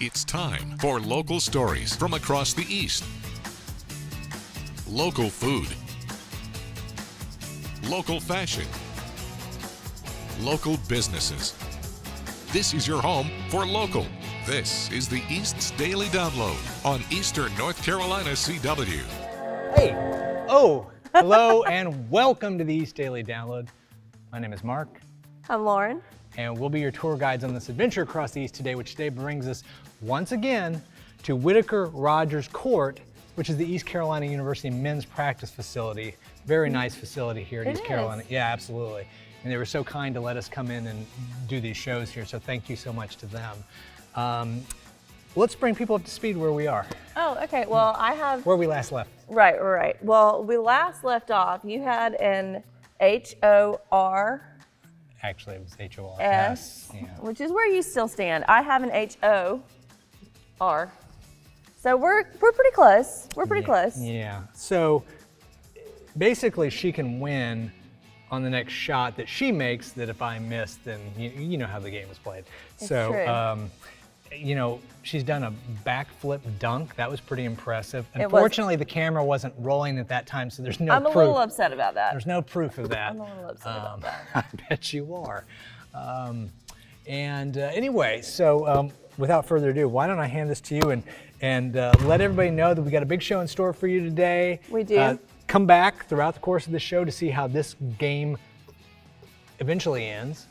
It's time for local stories from across the East. Local food. Local fashion. Local businesses. This is your home for local. This is the East's Daily Download on Eastern North Carolina CW. Hey, hello and welcome to the East Daily Download. My name is Mark. I'm Lauren. And we'll be your tour guides on this adventure across the East today, which today brings us once again to Whitaker Rogers Court, which is the East Carolina University men's practice facility. Very nice facility here in East Carolina. Yeah, absolutely. And they were so kind to let us come in and do these shows here, so thank you so much to them. Let's bring people up to speed where we are. Oh, okay. Well, I have... Where we last left. Right. Well, we last left off, you had an H-O-R... Actually, it was H-O-R. S, yeah. Which is where you still stand. I have an H-O-R. So we're pretty close. We're pretty close. Yeah. So basically, she can win on the next shot that she makes. That if I miss, then you know how the game is played. It's so true. you know, she's done a backflip dunk. That was pretty impressive. Unfortunately, the camera wasn't rolling at that time, so there's no proof. I'm a little upset about that. There's no proof of that. I'm a little upset about that. I bet you are. Anyway, so without further ado, why don't I hand this to you and let everybody know that we got a big show in store for you today. We do. Come back throughout the course of the show to see how this game eventually ends.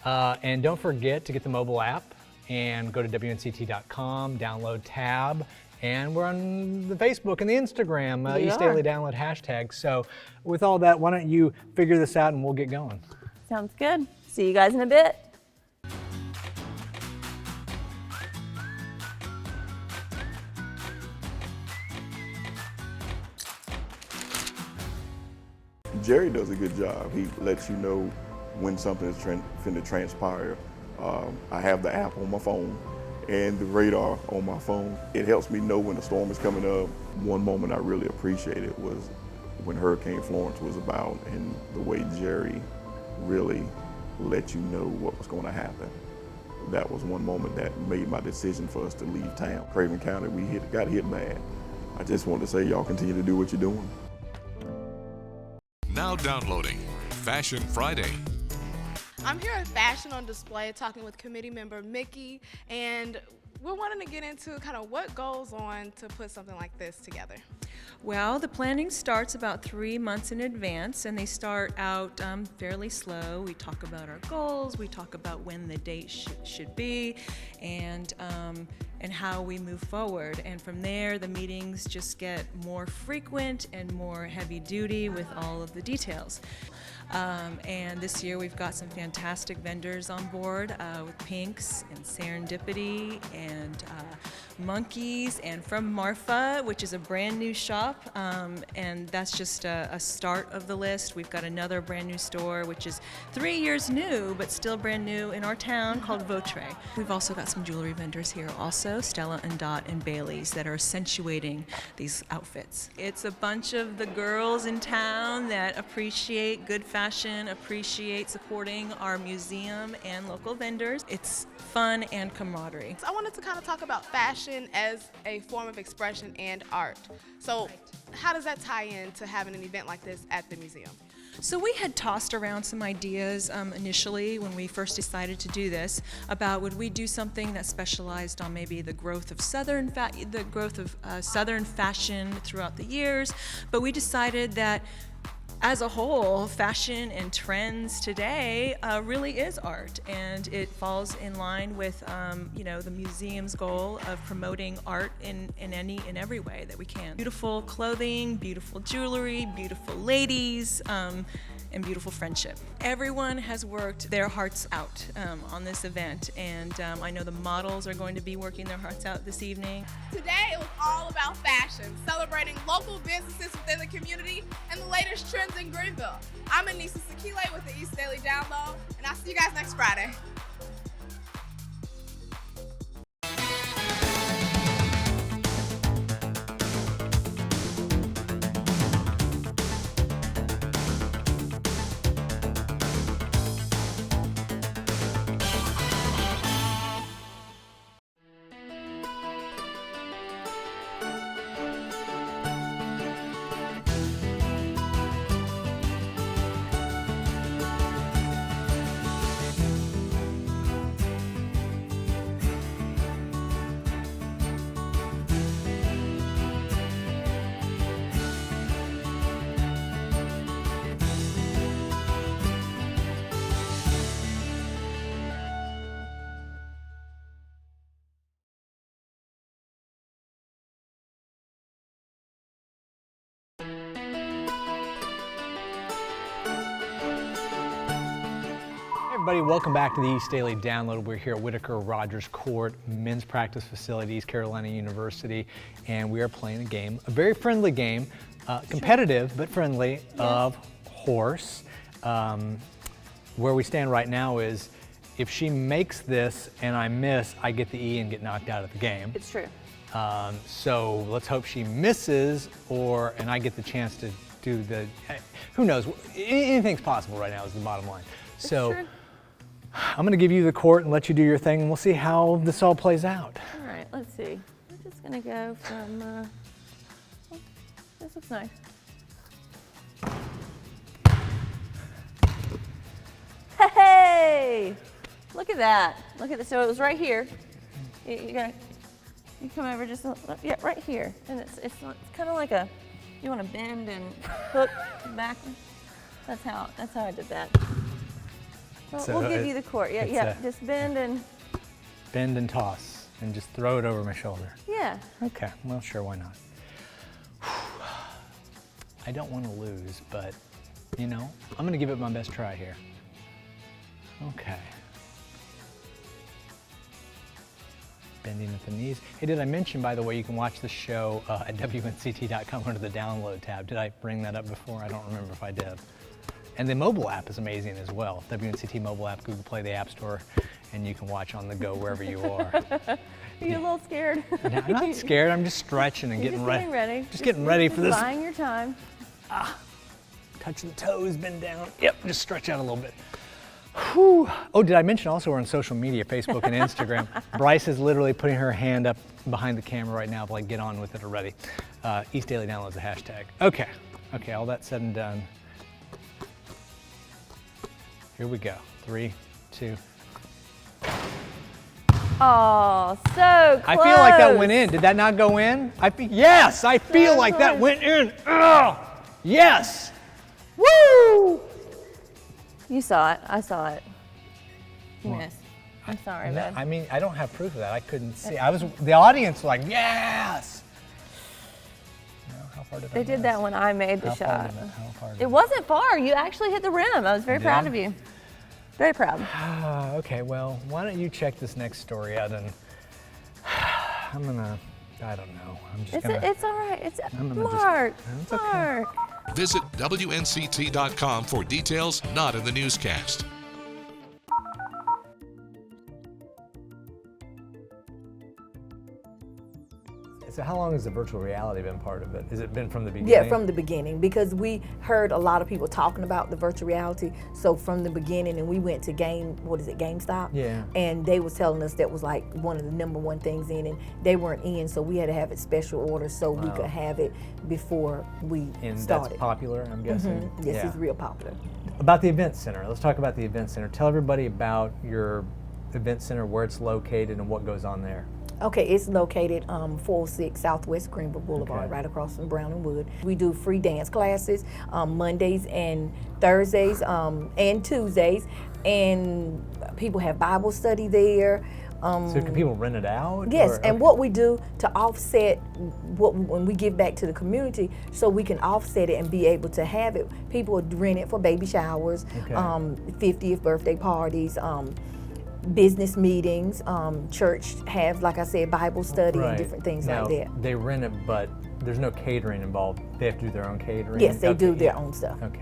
And don't forget to get the mobile app and go to WNCT.com, download tab, and we're on the Facebook and the Instagram, East Daily Download hashtag. So with all that, why don't you figure this out and we'll get going. Sounds good. See you guys in a bit. Jerry does a good job. He lets you know when something is finna transpire. I have the app on my phone and the radar on my phone. It helps me know when the storm is coming up. One moment I really appreciated was when Hurricane Florence was about, and the way Jerry really let you know what was going to happen. That was one moment that made my decision for us to leave town. Craven County, we got hit bad. I just wanted to say y'all continue to do what you're doing. Now downloading Fashion Friday. I'm here at Fashion on Display talking with committee member Mickey, and we're wanting to get into kind of what goes on to put something like this together. Well, the planning starts about 3 months in advance, and they start out fairly slow. We talk about our goals, we talk about when the date should be, and how we move forward. And from there, the meetings just get more frequent and more heavy duty with all of the details. And this year we've got some fantastic vendors on board with Pinks and Serendipity and Monkeys and From Marfa, which is a brand new shop, and that's just a start of the list. We've got another brand new store which is 3 years new but still brand new in our town called Votre. We've also got some jewelry vendors here also, Stella and Dot and Bailey's, that are accentuating these outfits. It's a bunch of the girls in town that appreciate good fashion, appreciate supporting our museum and local vendors. It's fun and camaraderie. So I wanted to kind of talk about fashion as a form of expression and art. So how does that tie in to having an event like this at the museum? So we had tossed around some ideas initially when we first decided to do this about would we do something that specialized on maybe the growth of Southern fashion throughout the years, but we decided that as a whole, fashion and trends today really is art, and it falls in line with the museum's goal of promoting art in every way that we can. Beautiful clothing, beautiful jewelry, beautiful ladies, and beautiful friendship. Everyone has worked their hearts out on this event, and I know the models are going to be working their hearts out this evening. Today it was all about fashion, celebrating local businesses within the community and the latest trends in Greenville. I'm Anissa Sakile with the East Daily Download, and I'll see you guys next Friday. Everybody, welcome back to the East Daily Download. We're here at Whitaker Rogers Court, men's practice facility, East Carolina University, and we are playing a game, a very friendly game, competitive but friendly, of horse. Where we stand right now is if she makes this and I miss, I get the E and get knocked out of the game. It's true. So let's hope she misses, and I get the chance to do the, who knows, anything's possible right now is the bottom line. So true. I'm gonna give you the court and let you do your thing, and we'll see how this all plays out. All right, let's see. We're just gonna go from, oh, this looks nice. Hey, look at that. Look at this, so it was right here. You come over just, yeah, right here. And it's kind of like you want to bend and hook back. That's how I did that. Well, So we'll give you the court. Yeah, just bend and toss and just throw it over my shoulder. yeah. Okay, well, sure, why not? I don't want to lose, but you know, I'm gonna give it my best try here. Okay. Bending at the knees. Hey, did I mention, by the way, you can watch the show at WNCT.com under the download tab. Did I bring that up before? I don't remember if I did. And the mobile app is amazing as well. WNCT mobile app, Google Play, the App Store, and you can watch on the go wherever you are. Are you a little scared? No, I'm not scared, I'm just stretching and getting ready. Getting ready. Just getting ready for this. Buying your time. Touch the toes, bend down. Yep, just stretch out a little bit. Whew. Oh, did I mention also we're on social media, Facebook and Instagram. Bryce is literally putting her hand up behind the camera right now, like get on with it already. East Daily Download is the hashtag. Okay, all that said and done. Here we go. 3, 2. Oh, so close. I feel like that went in. Did that not go in? Yes, I feel like that went in. Oh, yes. Woo! You saw it. I saw it. You What? missed. I'm sorry, No, bud. I mean, I don't have proof of that. I couldn't see. The audience was like, yes. No, how far did I They did miss? that when I made the How far shot. did how far did It wasn't far. You actually hit the rim. I was very proud Yeah? of you. Very proud. Okay, well, why don't you check this next story out and I don't know. I'm just gonna. It's all right. It's I'm gonna just- Mark. It's okay. Mark. Visit WNCT.com for details not in the newscast. So how long has the virtual reality been part of it? Has it been from the beginning? Yeah, from the beginning, because we heard a lot of people talking about the virtual reality. So from the beginning, and we went to GameStop? Yeah. And they was telling us that was like one of the #1 things in, and they weren't in, so we had to have it special order so we could have it before we And started. that's popular, I'm guessing? Yes, Yeah. it's real popular. About the event center. Let's talk about the event center. Tell everybody about your event center, where it's located, and what goes on there. Okay, it's located 406 Southwest Greenville Boulevard, Okay. right across from Brown and Wood. We do free dance classes Mondays and Thursdays and Tuesdays, and people have Bible study there. So can people rent it out? Yes, or- and what we do to offset when we give back to the community, so we can offset it and be able to have it. People would rent it for baby showers, Okay. 50th birthday parties, business meetings, church have, like I said, Bible study and different things now, like that. They rent it, but there's no catering involved. They have to do their own catering? Yes, they Okay, do their yeah. own stuff. Okay.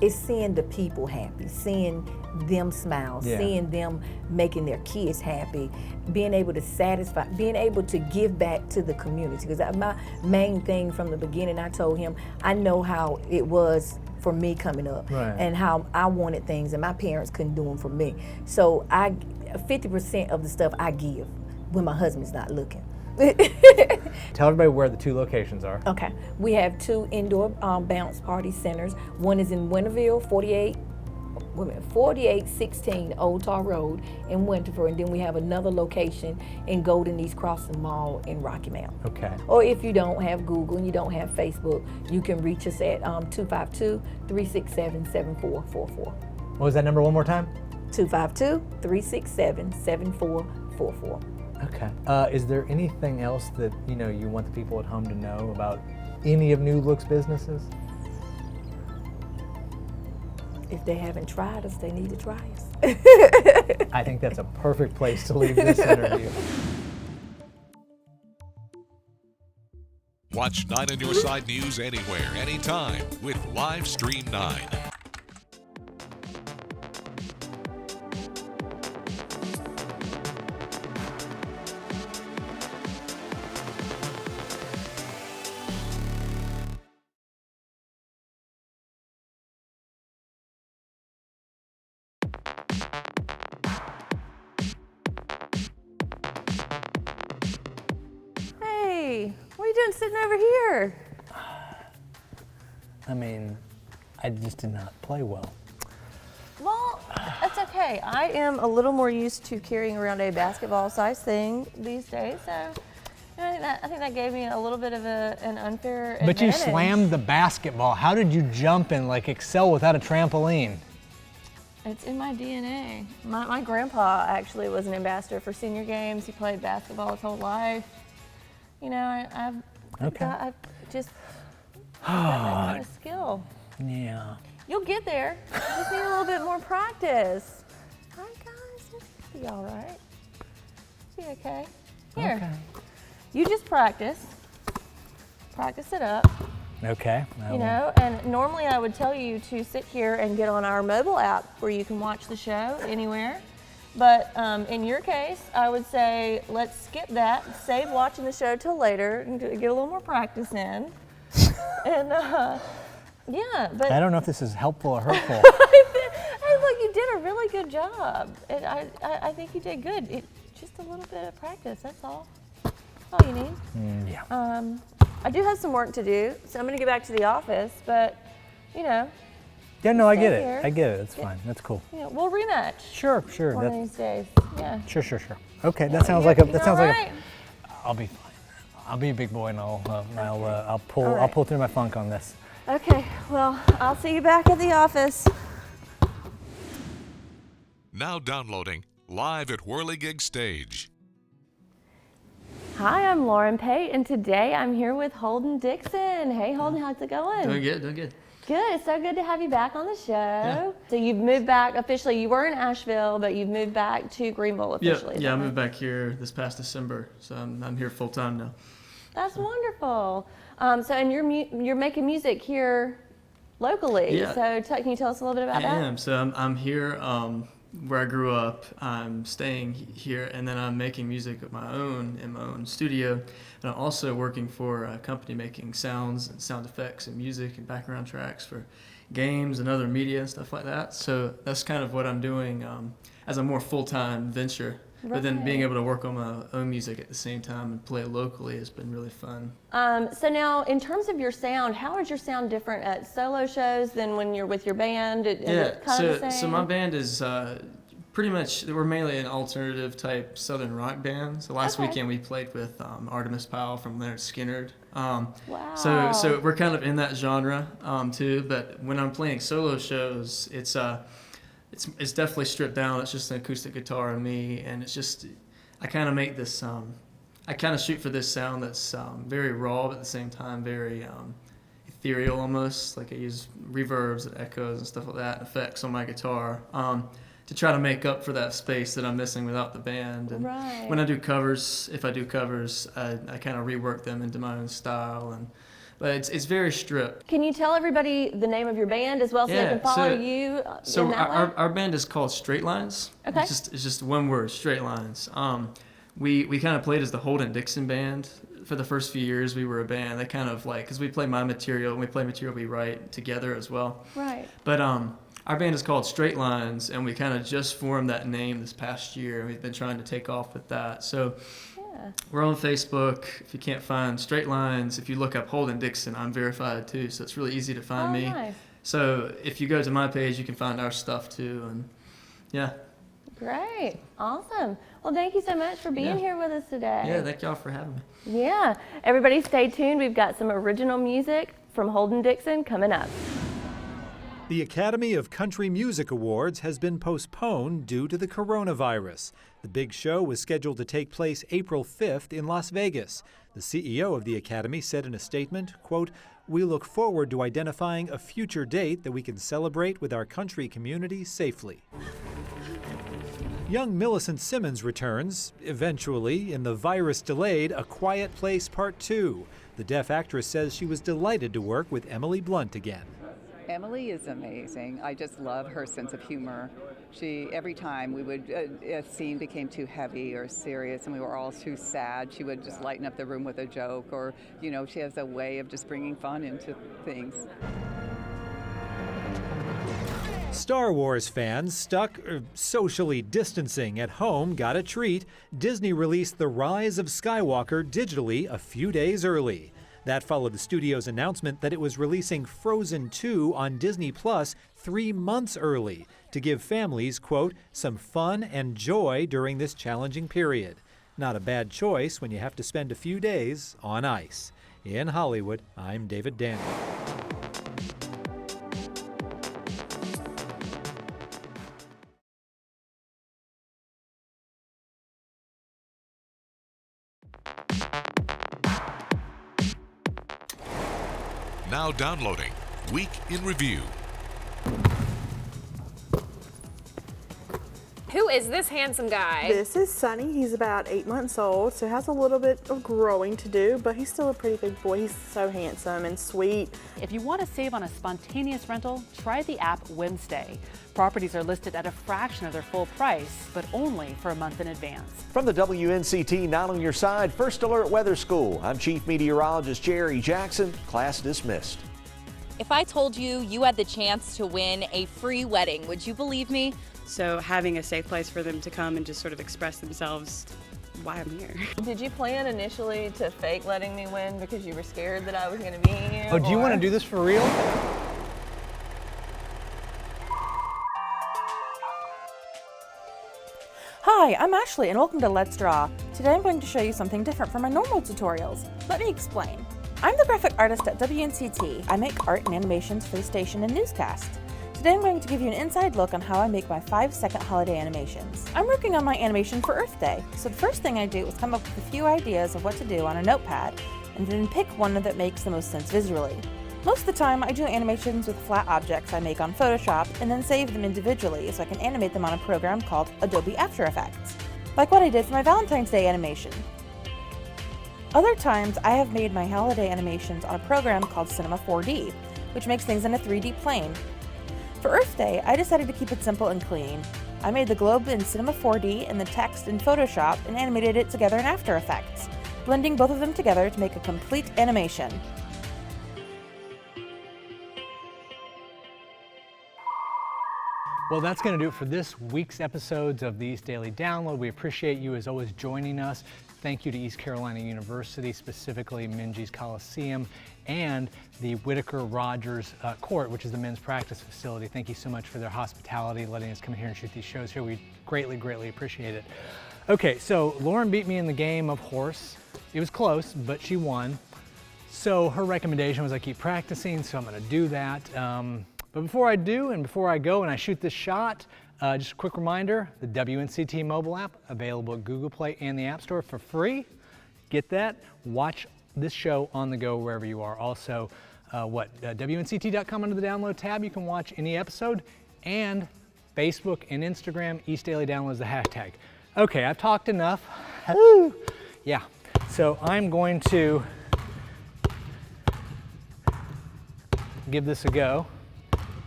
It's seeing the people happy, seeing them smile, Yeah. seeing them making their kids happy, being able to satisfy, being able to give back to the community. Because my main thing from the beginning, I told him, I know how it was for me coming up, Right. and how I wanted things and my parents couldn't do them for me. So 50% of the stuff I give when my husband's not looking. Tell everybody where the 2 locations are. Okay, we have 2 indoor bounce party centers. One is in Winterville, 4816 Old Tar Road in Winterville, and then we have another location in Golden East Crossing Mall in Rocky Mount. Okay. Or if you don't have Google and you don't have Facebook, you can reach us at 252-367-7444. What was that number one more time? 252-367-7444. Okay. Is there anything else that you want the people at home to know about any of New Look's businesses? if they haven't tried us, they need to try us. I think that's a perfect place to leave this interview. Watch 9 on Your Side News anywhere, anytime with Live Stream 9. Hey, what are you doing sitting over here? I mean, I just did not play well. Well, that's okay. I am a little more used to carrying around a basketball-sized thing these days, so I think that gave me a little bit of an unfair advantage. But you slammed the basketball. How did you jump and like excel without a trampoline? It's in my DNA. My grandpa actually was an ambassador for senior games. He played basketball his whole life. You know, I've just got that kind of skill. Yeah. You'll get there. You just need a little bit more practice. All right, guys, it'll be all right. Be okay. Here. Okay. You just practice. Practice it up. Okay. You know, and normally I would tell you to sit here and get on our mobile app where you can watch the show anywhere. But in your case, I would say let's skip that, save watching the show till later, and get a little more practice in. And yeah, but I don't know if this is helpful or hurtful. hey, look, you did a really good job. And I think you did good. Just a little bit of practice, that's all. All you need. Yeah. I do have some work to do, so I'm going to get back to the office, but, you know. Yeah, no, I stay get it. here. I get it. It's fine. That's cool. You know, we'll rematch Sure. one of these days. Yeah. Sure. Okay, that sounds like a. That sounds like right. I'll be fine. I'll be a big boy and I'll pull through my funk on this. Okay, well, I'll see you back at the office. Now downloading live at Whirligig Stage. Hi, I'm Lauren Pate, and today I'm here with Holden Dixon. Hey, Holden, how's it going? Doing good. Good. It's so good to have you back on the show. Yeah. So you've moved back officially. You were in Asheville, but you've moved back to Greenville officially. Yeah, I moved back here this past December, so I'm here full time now. That's wonderful. And you're making music here locally. Yeah. So can you tell us a little bit about that? I am. So I'm here where I grew up. I'm staying here, and then I'm making music of my own in my own studio. And I'm also working for a company making sounds and sound effects and music and background tracks for games and other media and stuff like that. So that's kind of what I'm doing as a more full-time venture. Right. But then being able to work on my own music at the same time and play locally has been really fun. So now, in terms of your sound, how is your sound different at solo shows than when you're with your band? Is it kind of the same? So my band is pretty much, we're mainly an alternative type Southern rock band. So last weekend we played with Artemis Powell from Leonard Skinner. Wow. So we're kind of in that genre too. But when I'm playing solo shows, it's definitely stripped down. It's just an acoustic guitar and me, and it's just, I kind of make this, I kind of shoot for this sound that's very raw, but at the same time very ethereal almost. Like I use reverbs and echoes and stuff like that, and effects on my guitar to try to make up for that space that I'm missing without the band. And when I do covers, if I do covers, I kind of rework them into my own style. But it's very stripped. Can you tell everybody the name of your band as well so they can follow you? So our band is called Straight Lines. Okay. It's just one word, Straight Lines. We kind of played as the Holden Dixon band for the first few years. We were a band that kind of like, because we play my material and we play material we write together as well. Right. But our band is called Straight Lines, and we kind of just formed that name this past year. We've been trying to take off with that. So. We're on Facebook. If you can't find Straight Lines, if you look up Holden Dixon, I'm verified too, so it's really easy to find me. Nice. So if you go to my page, you can find our stuff too, and yeah. Great. Awesome. Well, thank you so much for being here with us today. Yeah, thank y'all for having me. Yeah. Everybody stay tuned. We've got some original music from Holden Dixon coming up. The Academy of Country Music Awards has been postponed due to the coronavirus. The big show was scheduled to take place April 5th in Las Vegas. The CEO of the Academy said in a statement, quote, we look forward to identifying a future date that we can celebrate with our country community safely. Young Millicent Simmons returns, eventually, in the virus-delayed A Quiet Place Part 2. The deaf actress says she was delighted to work with Emily Blunt again. Emily is amazing. I just love her sense of humor. Every time a scene became too heavy or serious and we were all too sad, she would just lighten up the room with a joke, or, she has a way of just bringing fun into things. Star Wars fans stuck socially distancing at home got a treat. Disney released The Rise of Skywalker digitally a few days early. That followed the studio's announcement that it was releasing Frozen 2 on Disney Plus 3 months early to give families, quote, some fun and joy during this challenging period. Not a bad choice when you have to spend a few days on ice. In Hollywood, I'm David Daniel. Now downloading Week in Review. Who is this handsome guy? This is Sonny. He's about 8 months old, so has a little bit of growing to do, but he's still a pretty big boy. He's so handsome and sweet. If you want to save on a spontaneous rental, try the app WinStay. Properties are listed at a fraction of their full price, but only for a month in advance. From the WNCT Not on Your Side First Alert Weather School, I'm Chief Meteorologist Jerry Jackson. Class dismissed. If I told you you had the chance to win a free wedding, would you believe me? So having a safe place for them to come and just sort of express themselves, why I'm here. Did you plan initially to fake letting me win because you were scared that I was going to be here? Oh, do you want to do this for real? Hi, I'm Ashley and welcome to Let's Draw. Today I'm going to show you something different from my normal tutorials. Let me explain. I'm the graphic artist at WNCT. I make art and animations for the station and newscast. Today I'm going to give you an inside look on how I make my 5-second holiday animations. I'm working on my animation for Earth Day, so the first thing I do is come up with a few ideas of what to do on a notepad, and then pick one that makes the most sense visually. Most of the time I do animations with flat objects I make on Photoshop and then save them individually so I can animate them on a program called Adobe After Effects, like what I did for my Valentine's Day animation. Other times I have made my holiday animations on a program called Cinema 4D, which makes things in a 3D plane. For Earth Day, I decided to keep it simple and clean. I made the globe in Cinema 4D and the text in Photoshop and animated it together in After Effects, blending both of them together to make a complete animation. Well, that's going to do it for this week's episodes of the East Daily Download. We appreciate you, as always, joining us. Thank you to East Carolina University, specifically Minges Coliseum, and the Whitaker Rogers Court, which is the men's practice facility. Thank you so much for their hospitality, letting us come here and shoot these shows here. We greatly, greatly appreciate it. Okay, so Lauren beat me in the game of horse. It was close, but she won. So her recommendation was I keep practicing, so I'm going to do that. But before I do, and before I go and I shoot this shot, just a quick reminder, the WNCT mobile app, available at Google Play and the App Store for free. Get that. Watch this show on the go wherever you are. Also, WNCT.com under the download tab, you can watch any episode, and Facebook and Instagram, East Daily Download is the hashtag. Okay, I've talked enough. Yeah, so I'm going to give this a go.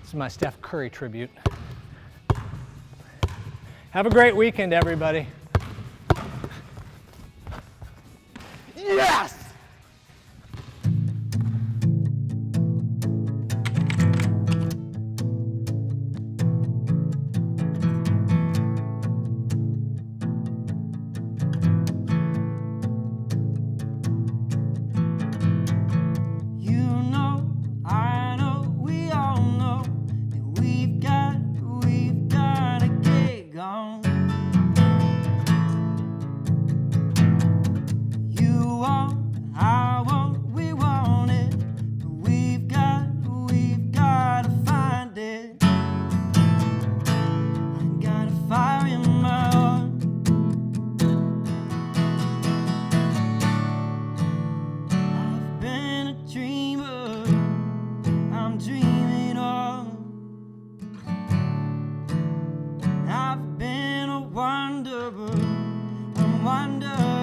This is my Steph Curry tribute. Have a great weekend, everybody. Yes! We've got a gig on. wonder, I'm wondering.